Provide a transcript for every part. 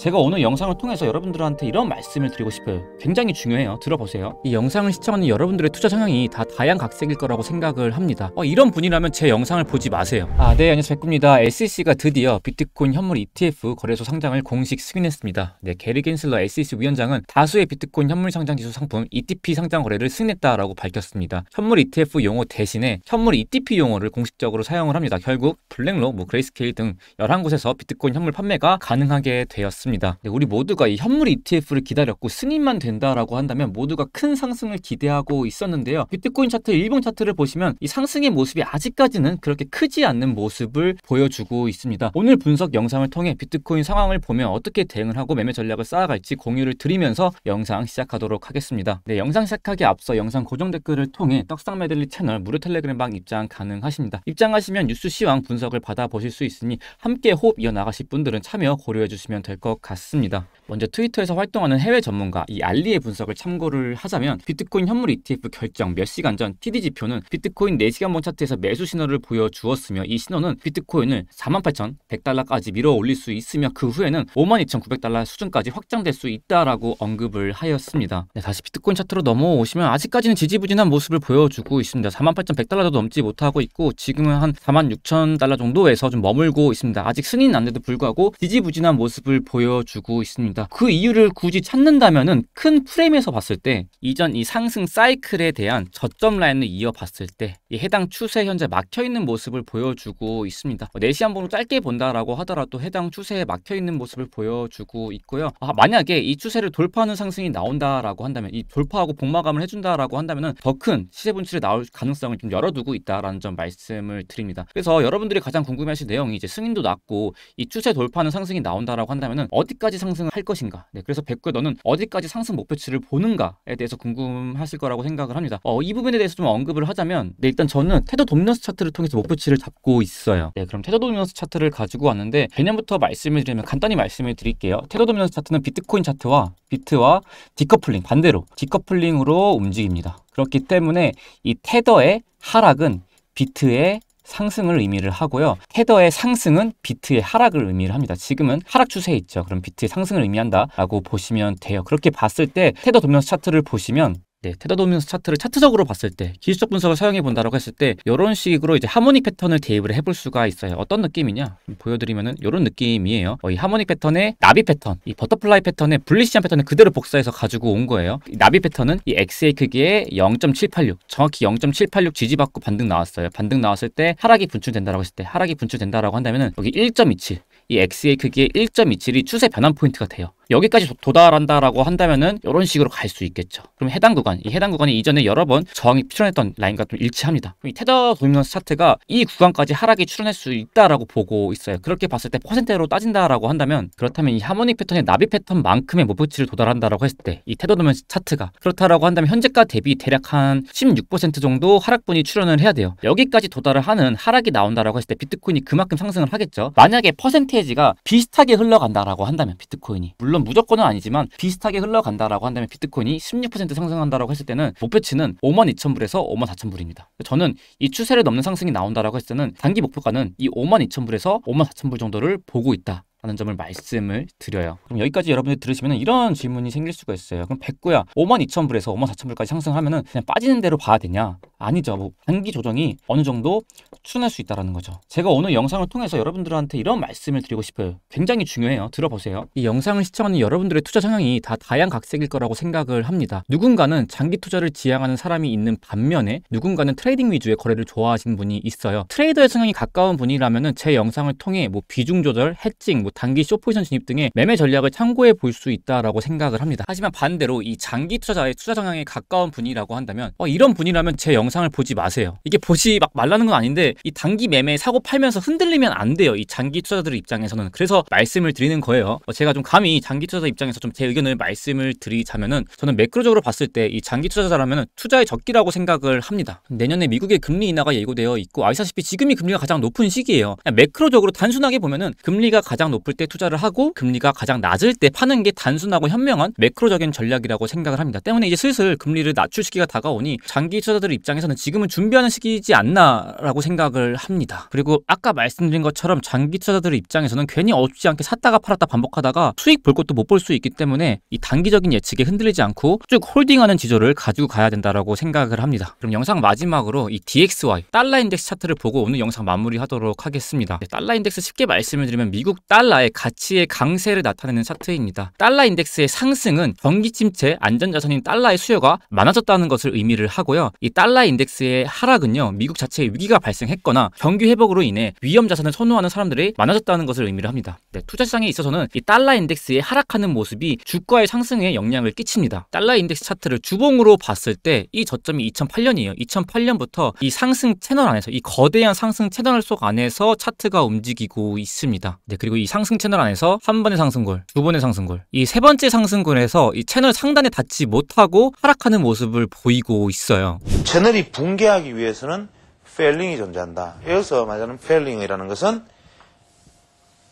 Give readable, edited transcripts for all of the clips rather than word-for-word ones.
제가 오늘 영상을 통해서 여러분들한테 이런 말씀을 드리고 싶어요. 굉장히 중요해요. 들어보세요. 이 영상을 시청하는 여러분들의 투자 성향이 다 다양각색일 거라고 생각을 합니다. 이런 분이라면 제 영상을 보지 마세요. 네, 안녕하세요. 백구입니다. SEC가 드디어 비트코인 현물 ETF 거래소 상장을 공식 승인했습니다. 네, 게리 겐슬러 SEC 위원장은 다수의 비트코인 현물 상장 지수 상품 ETP 상장 거래를 승인했다라고 밝혔습니다. 현물 ETF 용어 대신에 현물 ETP 용어를 공식적으로 사용을 합니다. 결국 블랙록, 그레이스케일 등 11곳에서 비트코인 현물 판매가 가능하게 되었습니다. 네, 우리 모두가 이 현물 ETF를 기다렸고 승인만 된다라고 한다면 모두가 큰 상승을 기대하고 있었는데요. 비트코인 차트, 일봉 차트를 보시면 이 상승의 모습이 아직까지는 그렇게 크지 않는 모습을 보여주고 있습니다. 오늘 분석 영상을 통해 비트코인 상황을 보며 어떻게 대응을 하고 매매 전략을 쌓아갈지 공유를 드리면서 영상 시작하도록 하겠습니다. 네, 영상 시작하기 앞서 영상 고정 댓글을 통해 떡상 메들리 채널 무료 텔레그램방 입장 가능하십니다. 입장하시면 뉴스 시황 분석을 받아보실 수 있으니 함께 호흡 이어나가실 분들은 참여 고려해 주시면 될 것 같습니다. 먼저 트위터에서 활동하는 해외 전문가 이 알리의 분석을 참고를 하자면 비트코인 현물 ETF 결정 몇 시간 전 TD 지표는 비트코인 4시간봉 차트에서 매수 신호를 보여주었으며 이 신호는 비트코인을 48,100달러까지 밀어 올릴 수 있으며 그 후에는 52,900달러 수준까지 확장될 수 있다라고 언급을 하였습니다. 네, 다시 비트코인 차트로 넘어오시면 아직까지는 지지부진한 모습을 보여주고 있습니다. 48,100달러도 넘지 못하고 있고 지금은 한 46,000달러 정도에서 좀 머물고 있습니다. 아직 승인 안 돼도 불구하고 지지부진한 모습을 보여주고 있습니다. 그 이유를 굳이 찾는다면은 큰 프레임에서 봤을 때 이전 이 상승 사이클에 대한 저점 라인을 이어봤을 때 이 해당 추세 현재 막혀있는 모습을 보여주고 있습니다. 4시간봉으로 짧게 본다라고 하더라도 해당 추세에 막혀있는 모습을 보여주고 있고요. 만약에 이 추세를 돌파하는 상승이 나온다라고 한다면 이 돌파하고 복마감을 해준다라고 한다면은 더 큰 시세 분출이 나올 가능성을 좀 열어두고 있다라는 점 말씀을 드립니다. 그래서 여러분들이 가장 궁금해하실 내용이 이제 승인도 났고 이 추세 돌파하는 상승이 나온다라고 한다면은 어디까지 상승을 할 것인가? 네, 그래서 백구야 너는 어디까지 상승 목표치를 보는가에 대해서 궁금하실 거라고 생각을 합니다. 이 부분에 대해서 좀 언급을 하자면 네, 일단 저는 테더 도미넌스 차트를 통해서 목표치를 잡고 있어요. 네, 그럼 테더 도미넌스 차트를 가지고 왔는데 개념부터 말씀을 드리면 간단히 말씀을 드릴게요. 테더 도미넌스 차트는 비트코인 차트와 비트와 디커플링 반대로 디커플링으로 움직입니다. 그렇기 때문에 이 테더의 하락은 비트의 상승을 의미를 하고요. 테더의 상승은 비트의 하락을 의미를 합니다. 지금은 하락 추세에 있죠. 그럼 비트의 상승을 의미한다라고 보시면 돼요. 그렇게 봤을 때 테더 도미넌스 차트를 보시면 네, 테더 도미넌스 차트를 차트적으로 봤을 때 기술적 분석을 사용해 본다라고 했을 때 이런 식으로 이제 하모닉 패턴을 대입을 해볼 수가 있어요. 어떤 느낌이냐? 보여드리면은 이런 느낌이에요. 이 하모닉 패턴의 나비 패턴, 이 버터플라이 패턴의 불리시한 패턴을 그대로 복사해서 가지고 온 거예요. 이 나비 패턴은 이 XA 크기의 0.786, 정확히 0.786 지지받고 반등 나왔어요. 반등 나왔을 때 하락이 분출된다라고 했을 때 하락이 분출된다라고 한다면은 여기 1.27, 이 XA 크기의 1.27이 추세 변환 포인트가 돼요. 여기까지 도달한다라고 한다면은 이런 식으로 갈 수 있겠죠. 그럼 해당 구간, 이 해당 구간이 이전에 여러 번 저항이 출현했던 라인과 좀 일치합니다. 그럼 이 테더 도미넌스 차트가 이 구간까지 하락이 출현할 수 있다라고 보고 있어요. 그렇게 봤을 때 퍼센테이로 따진다라고 한다면 그렇다면 이 하모닉 패턴의 나비 패턴만큼의 목표치를 도달한다라고 했을 때 이 테더 도미넌스 차트가 그렇다라고 한다면 현재가 대비 대략 한 16% 정도 하락분이 출현을 해야 돼요. 여기까지 도달을 하는 하락이 나온다라고 했을 때 비트코인이 그만큼 상승을 하겠죠. 만약에 퍼센테이지가 비슷하게 흘러간다라고 한다면 비트코인이 물론 무조건은 아니지만 비슷하게 흘러간다라고 한다면 비트코인이 16% 상승한다라고 했을 때는 목표치는 52,000불에서 54,000불입니다. 저는 이 추세를 넘는 상승이 나온다라고 했을 때는 단기 목표가는 이 52,000불에서 54,000불 정도를 보고 있다. 라는 점을 말씀을 드려요. 그럼 여기까지 여러분들 들으시면 이런 질문이 생길 수가 있어요. 그럼 백구야 52,000불에서 54,000불까지 상승하면은 그냥 빠지는 대로 봐야 되냐? 아니죠. 단기 조정이 어느 정도 출현할 수 있다는 거죠. 제가 오늘 영상을 통해서 여러분들한테 이런 말씀을 드리고 싶어요. 굉장히 중요해요. 들어보세요. 이 영상을 시청하는 여러분들의 투자 성향이 다 다양각색일 거라고 생각을 합니다. 누군가는 장기 투자를 지향하는 사람이 있는 반면에 누군가는 트레이딩 위주의 거래를 좋아하시는 분이 있어요. 트레이더의 성향이 가까운 분이라면은 제 영상을 통해 비중 조절, 해칭, 단기 숏포지션 진입 등의 매매 전략을 참고해 볼 수 있다라고 생각을 합니다. 하지만 반대로 이 장기 투자자의 투자 성향에 가까운 분이라고 한다면 이런 분이라면 제 영상을 보지 마세요. 이게 보지 말라는 건 아닌데 이 단기 매매 사고 팔면서 흔들리면 안 돼요. 이 장기 투자자들 입장에서는. 그래서 말씀을 드리는 거예요. 제가 좀 감히 장기 투자자 입장에서 좀 제 의견을 말씀을 드리자면은 저는 매크로적으로 봤을 때 이 장기 투자자라면은 투자의 적기라고 생각을 합니다. 내년에 미국의 금리 인하가 예고되어 있고 아시다시피 지금이 금리가 가장 높은 시기예요. 매크로적으로 단순하게 보면은 금리가 가장 높을 때 투자를 하고 금리가 가장 낮을 때 파는 게 단순하고 현명한 매크로적인 전략이라고 생각을 합니다. 때문에 이제 슬슬 금리를 낮출 시기가 다가오니 장기 투자자들 입장에서는 지금은 준비하는 시기이지 않나라고 생각을 합니다. 그리고 아까 말씀드린 것처럼 장기 투자자들 입장에서는 괜히 없지 않게 샀다가 팔았다 반복하다가 수익 볼 것도 못 볼 수 있기 때문에 이 단기적인 예측에 흔들리지 않고 쭉 홀딩하는 지조를 가지고 가야 된다라고 생각을 합니다. 그럼 영상 마지막으로 이 DXY 달러 인덱스 차트를 보고 오늘 영상 마무리하도록 하겠습니다. 달러 인덱스 쉽게 말씀을 드리면 미국 달러의 가치의 강세를 나타내는 차트입니다. 달러 인덱스의 상승은 경기 침체, 안전자산인 달러의 수요가 많아졌다는 것을 의미를 하고요. 이 달러 인덱스의 하락은요, 미국 자체에 위기가 발생했거나 경기 회복으로 인해 위험 자산을 선호하는 사람들이 많아졌다는 것을 의미를 합니다. 투자 시장에 있어서는 이 달러 인덱스의 하락하는 모습이 주가의 상승에 영향을 끼칩니다. 달러 인덱스 차트를 주봉으로 봤을 때 이 저점이 2008년이에요. 2008년부터 이 상승 채널 안에서, 이 거대한 상승 채널 속 안에서 차트가 움직이고 있습니다. 그리고 이 상승 채널 안에서 한 번의 상승골, 두 번의 상승골, 이 세 번째 상승골에서 이 채널 상단에 닿지 못하고 하락하는 모습을 보이고 있어요. 채널이 붕괴하기 위해서는 페일링이 존재한다. 여기서 말하는 페일링이라는 것은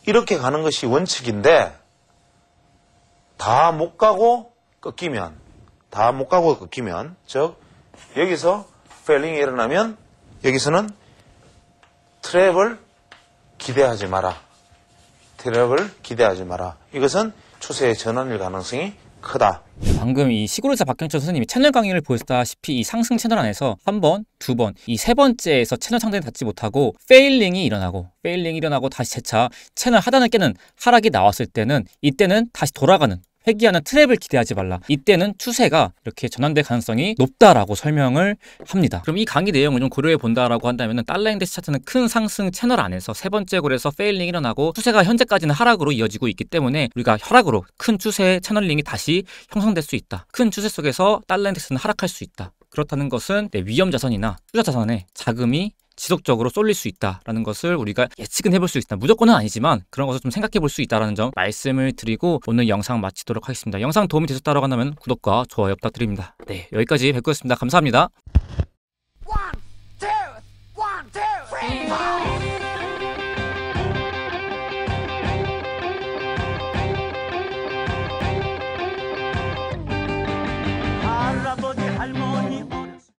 이렇게 가는 것이 원칙인데 다 못 가고 꺾이면, 즉 여기서 페일링이 일어나면 여기서는 트랩을 기대하지 마라. 이것은 추세의 전환일 가능성이 크다. 방금 이 시골의사 박경철 선생님이 채널 강의를 보셨다시피 이 상승 채널 안에서 한 번, 두 번, 이 세 번째에서 채널 상단에 닿지 못하고 페일링이 일어나고 다시 재차 채널 하단을 깨는 하락이 나왔을 때는, 이때는 다시 돌아가는, 회귀하는 트랩을 기대하지 말라. 이때는 추세가 이렇게 전환될 가능성이 높다라고 설명을 합니다. 그럼 이 강의 내용을 좀 고려해 본다라고 한다면 달러 인덱스 차트는 큰 상승 채널 안에서 세 번째 골에서 페일링이 일어나고 추세가 현재까지는 하락으로 이어지고 있기 때문에 우리가 하락으로 큰 추세의 채널링이 다시 형성될 수 있다. 큰 추세 속에서 달러 인덱스는 하락할 수 있다. 그렇다는 것은 위험 자산이나 투자 자산에 자금이 지속적으로 쏠릴 수 있다라는 것을 우리가 예측은 해볼 수 있다. 무조건은 아니지만 그런 것을 좀 생각해 볼 수 있다는 점 말씀을 드리고 오늘 영상 마치도록 하겠습니다. 영상 도움이 되셨다고 한다면 구독과 좋아요 부탁드립니다. 여기까지 뵙겠습니다. 감사합니다.